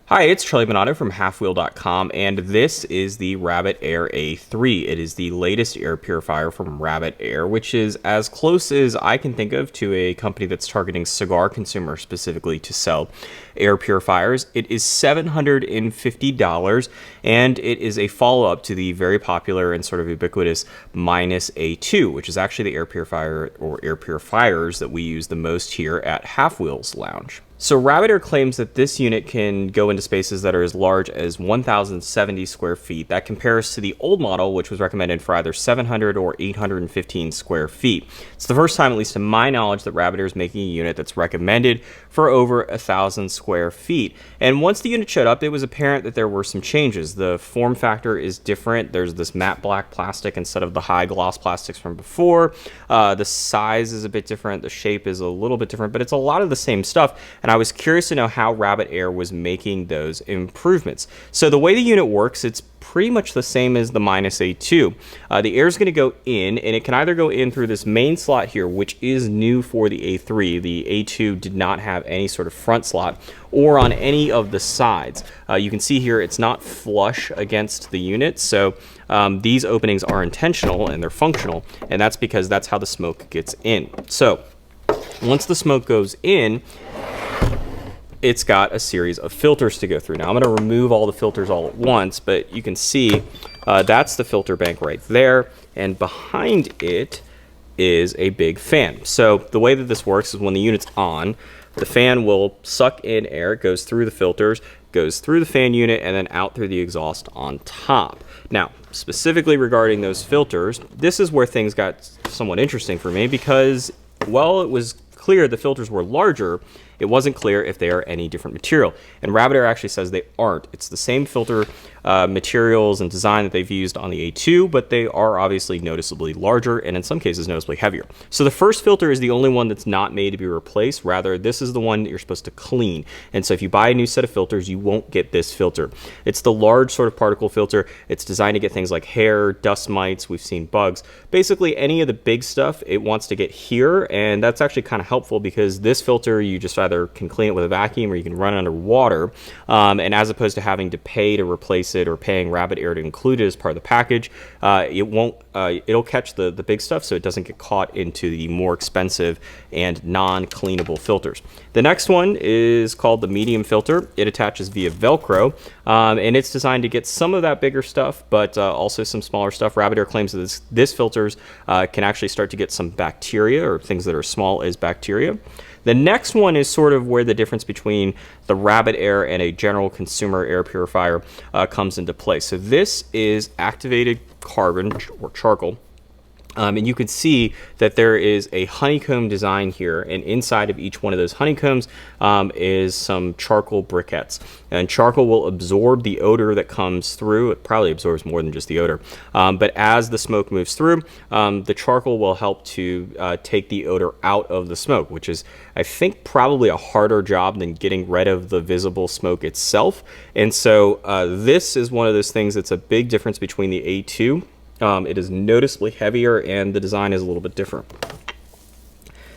Hi, it's Charlie Minato from halfwheel.com, and this is the Rabbit Air A3. It is the latest air purifier from Rabbit Air, which is as close as I can think of to a company that's targeting cigar consumers specifically to sell air purifiers. It is $750, and it is a follow-up to the very popular and sort of ubiquitous Minus A2, which is actually the air purifier or air purifiers that we use the most here at Halfwheel's Lounge. So Rabbit Air claims that this unit can go into spaces that are as large as 1,070 square feet. That compares to the old model, which was recommended for either 700 or 815 square feet. It's the first time, at least to my knowledge, that Rabbit Air is making a unit that's recommended for over 1,000 square feet. And once the unit showed up, it was apparent that there were some changes. The form factor is different. There's this matte black plastic instead of the high gloss plastics from before. The size is a bit different. The shape is a little bit different, but it's a lot of the same stuff. And I was curious to know how Rabbit Air was making those improvements. So the way the unit works, it's pretty much the same as the Minus A2. The air is going to go in, and it can either go in through this main slot here, which is new for the A3. The A2 did not have any sort of front slot, or on any of the sides. You can see here it's not flush against the unit, so these openings are intentional and they're functional, and that's because that's how the smoke gets in. So once the smoke goes in, it's got a series of filters to go through. Now I'm going to remove all the filters all at once, but you can see that's the filter bank right there, and behind it is a big fan. So the way that this works is when the unit's on, the fan will suck in air, it goes through the filters, goes through the fan unit, and then out through the exhaust on top. Now, specifically regarding those filters, this is where things got somewhat interesting for me because, well, it was clear the filters were larger, it wasn't clear if they are any different material. And Rabbit Air actually says they aren't. It's the same filter materials and design that they've used on the A2, but they are obviously noticeably larger and in some cases noticeably heavier. So the first filter is the only one that's not made to be replaced. Rather, this is the one that you're supposed to clean. And so if you buy a new set of filters, you won't get this filter. It's the large sort of particle filter. It's designed to get things like hair, dust mites, we've seen bugs. Basically any of the big stuff it wants to get here, and that's actually kind of helpful because this filter you just either can clean it with a vacuum or you can run it under water, and as opposed to having to pay to replace it or paying Rabbit Air to include it as part of the package, it'll catch the big stuff so it doesn't get caught into the more expensive and non-cleanable filters. The next one is called the medium filter. It attaches via Velcro, and it's designed to get some of that bigger stuff, but also some smaller stuff. Rabbit Air claims that this filters can actually start to get some bacteria or things that are small as bacteria. The next one is sort of where the difference between the Rabbit Air and a general consumer air purifier comes into play. So this is activated carbon or charcoal. And you can see that there is a honeycomb design here, and inside of each one of those honeycombs is some charcoal briquettes. And charcoal will absorb the odor that comes through. It probably absorbs more than just the odor. But as the smoke moves through, the charcoal will help to take the odor out of the smoke, which is, I think, probably a harder job than getting rid of the visible smoke itself. And so this is one of those things that's a big difference between the A2. It is noticeably heavier and the design is a little bit different.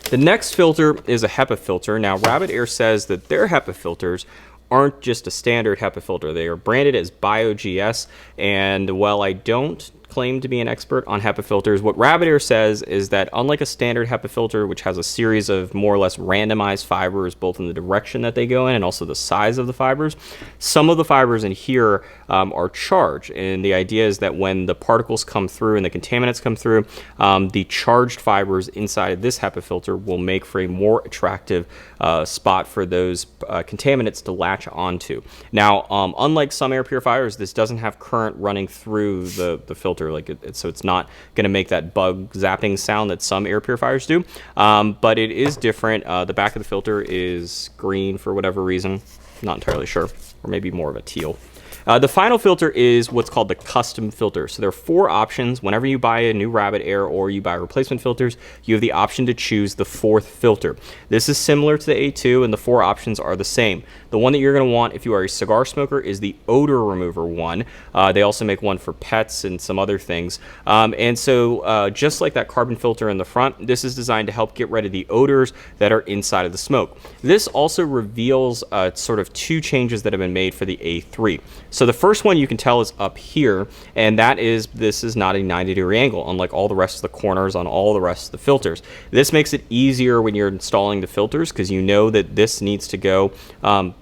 The next filter is a HEPA filter. Now, Rabbit Air says that their HEPA filters aren't just a standard HEPA filter. They are branded as BioGS, and while I don't claim to be an expert on HEPA filters, what Rabbit Air says is that unlike a standard HEPA filter, which has a series of more or less randomized fibers, both in the direction that they go in and also the size of the fibers, some of the fibers in here are charged. And the idea is that when the particles come through and the contaminants come through, the charged fibers inside of this HEPA filter will make for a more attractive spot for those contaminants to latch onto. Now, unlike some air purifiers, this doesn't have current running through the filter. So it's not going to make that bug zapping sound that some air purifiers do, but it is different. The back of the filter is green for whatever reason, not entirely sure, or maybe more of a teal. The final filter is what's called the custom filter. So there are 4 options. Whenever you buy a new Rabbit Air or you buy replacement filters, you have the option to choose the 4th filter. This is similar to the A2, and the 4 options are the same. The one that you're going to want if you are a cigar smoker is the odor remover one. They also make one for pets and some other things. And so just like that carbon filter in the front, this is designed to help get rid of the odors that are inside of the smoke. This also reveals a sort of of two changes that have been made for the A3. So the first one you can tell is up here, and that is this is not a 90-degree angle, unlike all the rest of the corners on all the rest of the filters. This makes it easier when you're installing the filters because you know that this needs to go.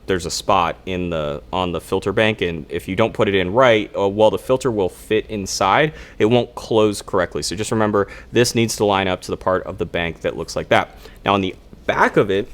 There's a spot on the filter bank, and if you don't put it in right, well, the filter will fit inside. It won't close correctly. So just remember, this needs to line up to the part of the bank that looks like that. Now on the back of it,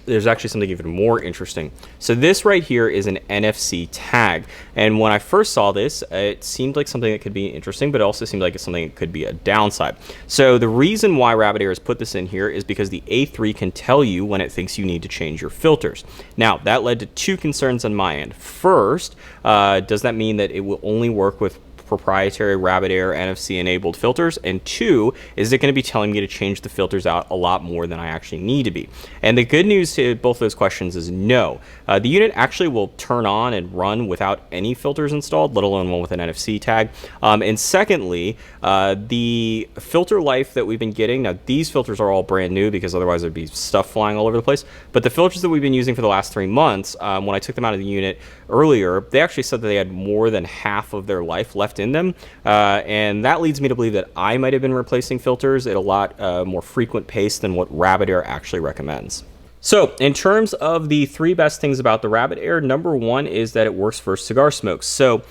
there's actually something even more interesting. So this right here is an NFC tag. And when I first saw this, it seemed like something that could be interesting, but it also seemed like it's something that could be a downside. So the reason why Rabbit Air has put this in here is because the A3 can tell you when it thinks you need to change your filters. Now, that led to two concerns on my end. First, does that mean that it will only work with proprietary Rabbit Air NFC enabled filters? And two, is it going to be telling me to change the filters out a lot more than I actually need to be? And the good news to both those questions is no. The unit actually will turn on and run without any filters installed, let alone one with an NFC tag. And secondly, the filter life that we've been getting, now these filters are all brand new because otherwise there'd be stuff flying all over the place, but the filters that we've been using for the last 3 months, when I took them out of the unit earlier, they actually said that they had more than half of their life left in them, and that leads me to believe that I might have been replacing filters at a lot more frequent pace than what Rabbit Air actually recommends. So in terms of the 3 best things about the Rabbit Air, number 1 is that it works for cigar smokes. So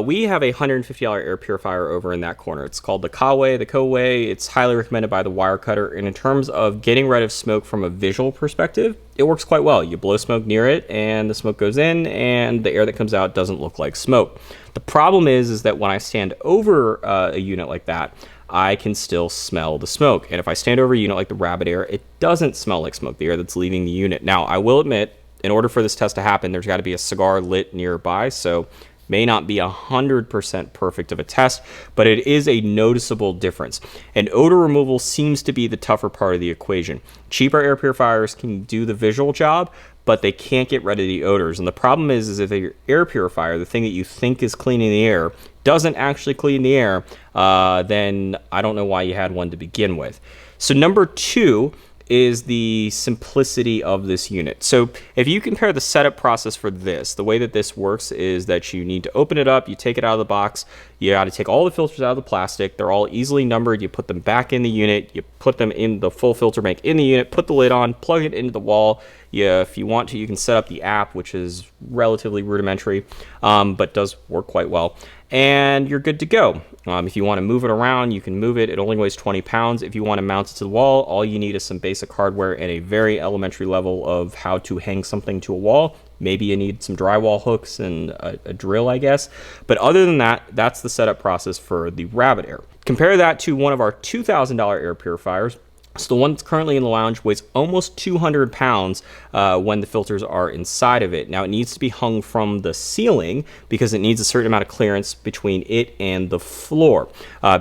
we have a $150 air purifier over in that corner. It's called the Kowei. It's highly recommended by the Wirecutter. And in terms of getting rid of smoke from a visual perspective, it works quite well. You blow smoke near it and the smoke goes in and the air that comes out doesn't look like smoke. The problem is that when I stand over a unit like that, I can still smell the smoke. And if I stand over a unit like the Rabbit Air, it doesn't smell like smoke, the air that's leaving the unit. Now, I will admit, in order for this test to happen, there's got to be a cigar lit nearby, so may not be 100% perfect of a test, but it is a noticeable difference. And odor removal seems to be the tougher part of the equation. Cheaper air purifiers can do the visual job, but they can't get rid of the odors. And the problem is if your air purifier, the thing that you think is cleaning the air, doesn't actually clean the air, then I don't know why you had one to begin with. So number 2 is the simplicity of this unit. So if you compare the setup process for this, the way that this works is that you need to open it up, you take it out of the box, you got to take all the filters out of the plastic, they're all easily numbered, you put them back in the unit, you put them in the full filter bank in the unit, put the lid on, plug it into the wall. If you want to, you can set up the app, which is relatively rudimentary, but does work quite well. And you're good to go. If you want to move it around, you can move it. It only weighs 20 pounds. If you want to mount it to the wall, all you need is some basic hardware and a very elementary level of how to hang something to a wall. Maybe you need some drywall hooks and a drill, I guess. But other than that, that's the setup process for the Rabbit Air. Compare that to one of our $2,000 air purifiers. So the one that's currently in the lounge weighs almost 200 pounds when the filters are inside of it. Now it needs to be hung from the ceiling because it needs a certain amount of clearance between it and the floor.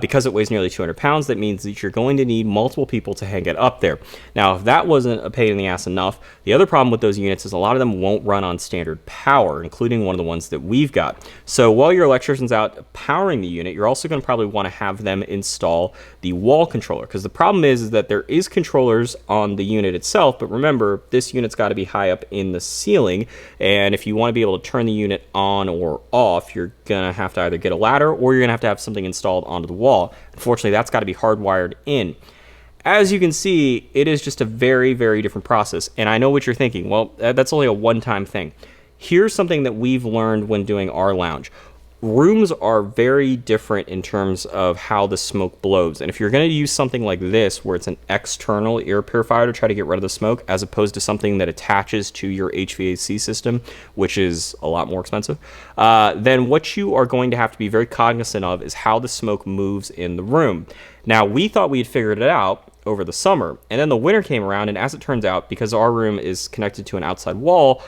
Because it weighs nearly 200 pounds, that means that you're going to need multiple people to hang it up there. Now, if that wasn't a pain in the ass enough, the other problem with those units is a lot of them won't run on standard power, including one of the ones that we've got. So while your electrician's out powering the unit, you're also going to probably want to have them install the wall controller, because the problem is that there is controllers on the unit itself, but remember, this unit's got to be high up in the ceiling, and if you want to be able to turn the unit on or off, you're gonna have to either get a ladder or you're gonna have something installed onto the wall. Unfortunately, that's got to be hardwired in. As you can see, it is just a very, very different process, and I know what you're thinking. Well, that's only a one-time thing. Here's something that we've learned when doing our lounge. Rooms are very different in terms of how the smoke blows. And if you're going to use something like this, where it's an external air purifier to try to get rid of the smoke, as opposed to something that attaches to your HVAC system, which is a lot more expensive, then what you are going to have to be very cognizant of is how the smoke moves in the room. Now, we thought we had figured it out over the summer, and then the winter came around, and as it turns out, because our room is connected to an outside wall,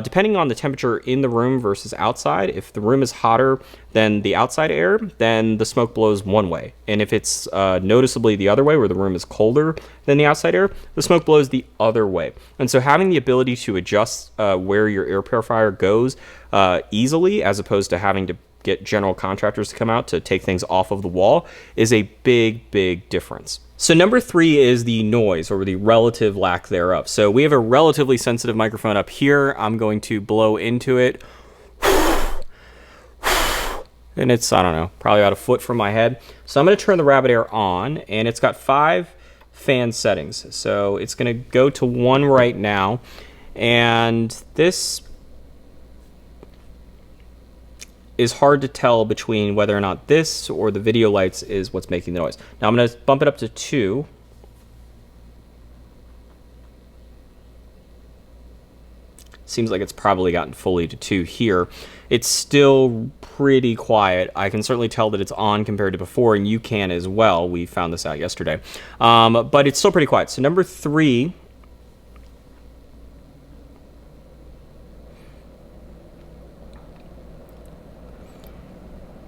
depending on the temperature in the room versus outside, if the room is hotter than the outside air, then the smoke blows one way, and if it's noticeably the other way, where the room is colder than the outside air, the smoke blows the other way. And so having the ability to adjust where your air purifier goes easily, as opposed to having to get general contractors to come out to take things off of the wall is a big difference. So number 3 is the noise, or the relative lack thereof. So we have a relatively sensitive microphone up here. I'm going to blow into it. And it's, I don't know, probably about a foot from my head. So I'm going to turn the Rabbit Air on, and it's got 5 fan settings. So it's going to go to 1 right now. And this is hard to tell between whether or not this or the video lights is what's making the noise. Now I'm going to bump it up to 2. Seems like it's probably gotten fully to 2 here. It's still pretty quiet. I can certainly tell that it's on compared to before, and you can as well. We found this out yesterday. But it's still pretty quiet. So number 3...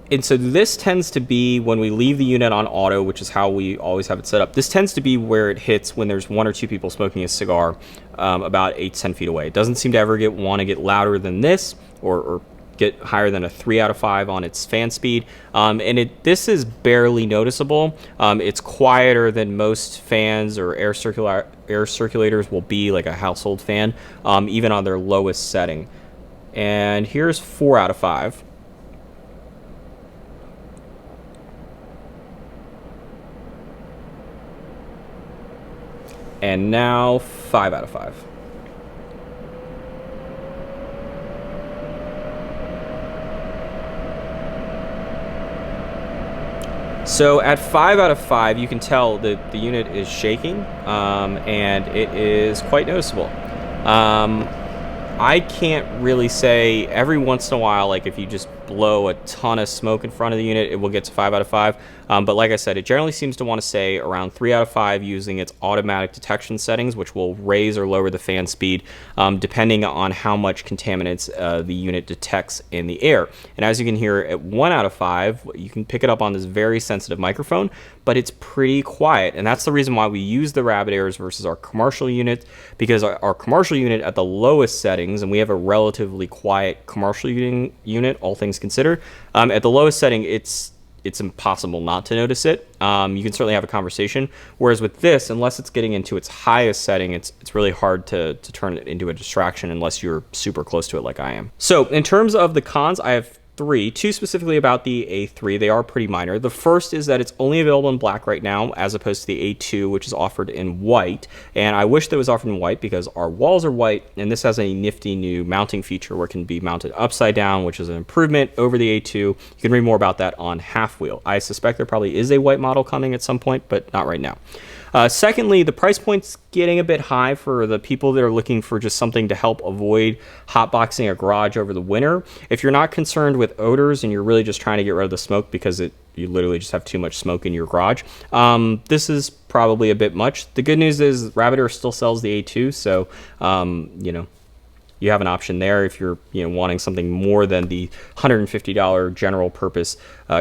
And so this tends to be when we leave the unit on auto, which is how we always have it set up. This tends to be where it hits when there's 1 or 2 people smoking a cigar about 8 to 10 feet away. It doesn't seem to ever want to get louder than this, or get higher than a 3 out of 5 on its fan speed. And this is barely noticeable. It's quieter than most fans or air circulators will be, like a household fan, even on their lowest setting. And here's 4 out of 5. And now 5 out of 5. So at 5 out of 5, you can tell that the unit is shaking, and it is quite noticeable. I can't really say. Every once in a while, like if you just blow a ton of smoke in front of the unit, it will get to 5 out of 5. But like I said, it generally seems to want to stay around 3 out of 5 using its automatic detection settings, which will raise or lower the fan speed depending on how much contaminants the unit detects in the air. And as you can hear, at 1 out of 5, you can pick it up on this very sensitive microphone, but it's pretty quiet. And that's the reason why we use the Rabbit Airs versus our commercial unit, because our commercial unit at the lowest settings, and we have a relatively quiet commercial unit, all things considered, at the lowest setting, it's impossible not to notice it. You can certainly have a conversation, whereas with this, unless it's getting into its highest setting, it's really hard to turn it into a distraction unless you're super close to it like I am. So in terms of the cons, I have 2 specifically about the A3. They are pretty minor. The first is that it's only available in black right now, as opposed to the A2, which is offered in white. And I wish that it was offered in white because our walls are white, and this has a nifty new mounting feature where it can be mounted upside down, which is an improvement over the A2. You can read more about that on Halfwheel. I suspect there probably is a white model coming at some point, but not right now. Secondly, the price point's getting a bit high for the people that are looking for just something to help avoid hotboxing a garage over the winter. If you're not concerned with odors and you're really just trying to get rid of the smoke because you literally just have too much smoke in your garage, this is probably a bit much. The good news is Rabbit Air still sells the A2, so you have an option there if you're wanting something more than the $150 general purpose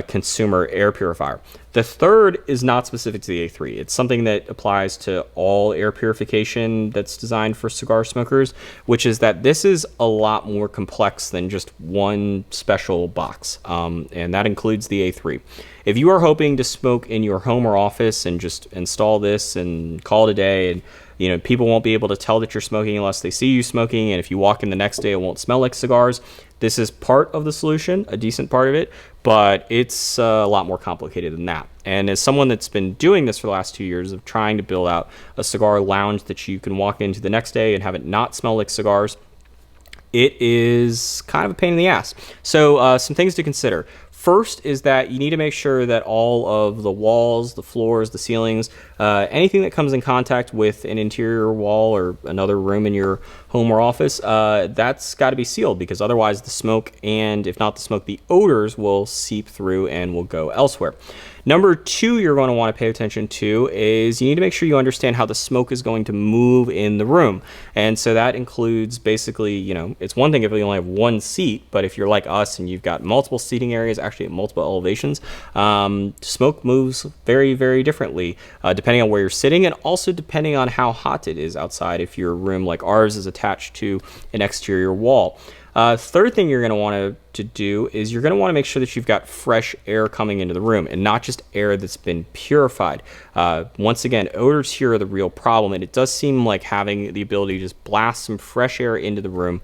consumer air purifier. The third is not specific to the A3. It's something that applies to all air purification that's designed for cigar smokers, which is that this is a lot more complex than just one special box, and that includes the A3. If you are hoping to smoke in your home or office and just install this and call it a day, and people won't be able to tell that you're smoking unless they see you smoking, and if you walk in the next day, it won't smell like cigars. This is part of the solution, a decent part of it, but it's a lot more complicated than that. And as someone that's been doing this for the last 2 years of trying to build out a cigar lounge that you can walk into the next day and have it not smell like cigars, it is kind of a pain in the ass. So some things to consider. First is that you need to make sure that all of the walls, the floors, the ceilings, anything that comes in contact with an interior wall or another room in your home or office, that's got to be sealed, because otherwise the smoke, and if not the smoke, the odors will seep through and will go elsewhere. Number 2 you're going to want to pay attention to is you need to make sure you understand how the smoke is going to move in the room. And so that includes basically, it's one thing if you only have one seat, but if you're like us and you've got multiple seating areas, actually at multiple elevations, smoke moves very, very differently depending on where you're sitting, and also depending on how hot it is outside if your room, like ours, is attached to an exterior wall. Third thing you're going to want to do is you're going to want to make sure that you've got fresh air coming into the room and not just air that's been purified. Once again, odors here are the real problem, and it does seem like having the ability to just blast some fresh air into the room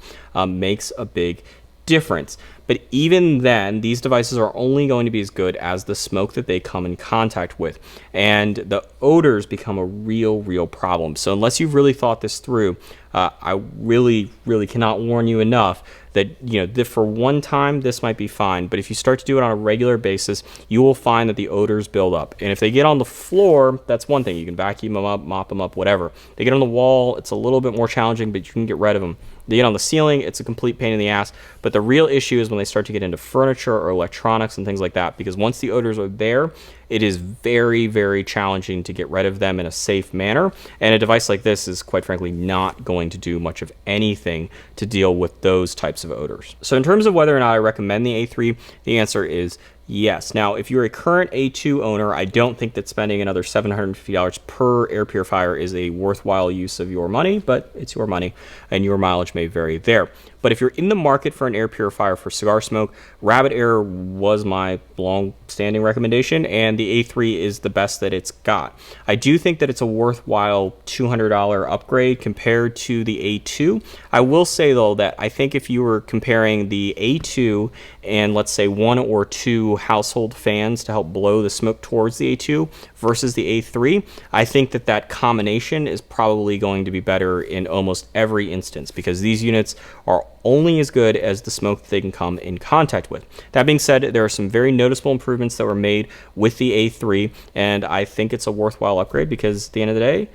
makes a big difference. But even then, these devices are only going to be as good as the smoke that they come in contact with, and the odors become a real problem. So unless you've really thought this through, I really cannot warn you enough that, for one time this might be fine, but if you start to do it on a regular basis, you will find that the odors build up. And if they get on the floor, that's one thing. You can vacuum them up, mop them up, whatever. They get on the wall, it's a little bit more challenging, but you can get rid of them. They get on the ceiling, it's a complete pain in the ass. But the real issue is when they start to get into furniture or electronics and things like that, because once the odors are there, it is very challenging to get rid of them in a safe manner. And a device like this is, quite frankly, not going to do much of anything to deal with those types of odors. So in terms of whether or not I recommend the A3, the answer is yes. Now, if you're a current A2 owner, I don't think that spending another $750 per air purifier is a worthwhile use of your money, but it's your money and your mileage may vary there. But if you're in the market for an air purifier for cigar smoke, Rabbit Air was my long-standing recommendation, and the A3 is the best that it's got. I do think that it's a worthwhile $200 upgrade compared to the A2. I will say, though, that I think if you were comparing the A2 and, let's say, 1 or 2 household fans to help blow the smoke towards the A2 versus the A3, I think that that combination is probably going to be better in almost every instance, because these units are only as good as the smoke that they can come in contact with. That being said, there are some very noticeable improvements that were made with the A3, and I think it's a worthwhile upgrade because at the end of the day,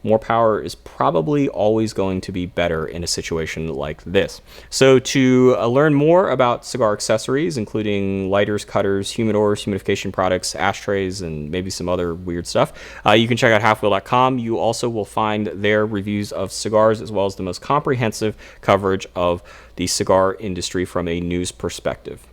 more power is probably always going to be better in a situation like this. So to learn more about cigar accessories, including lighters, cutters, humidors, humidification products, ashtrays, and maybe some other weird stuff, you can check out halfwheel.com. You also will find their reviews of cigars as well as the most comprehensive coverage of the cigar industry from a news perspective.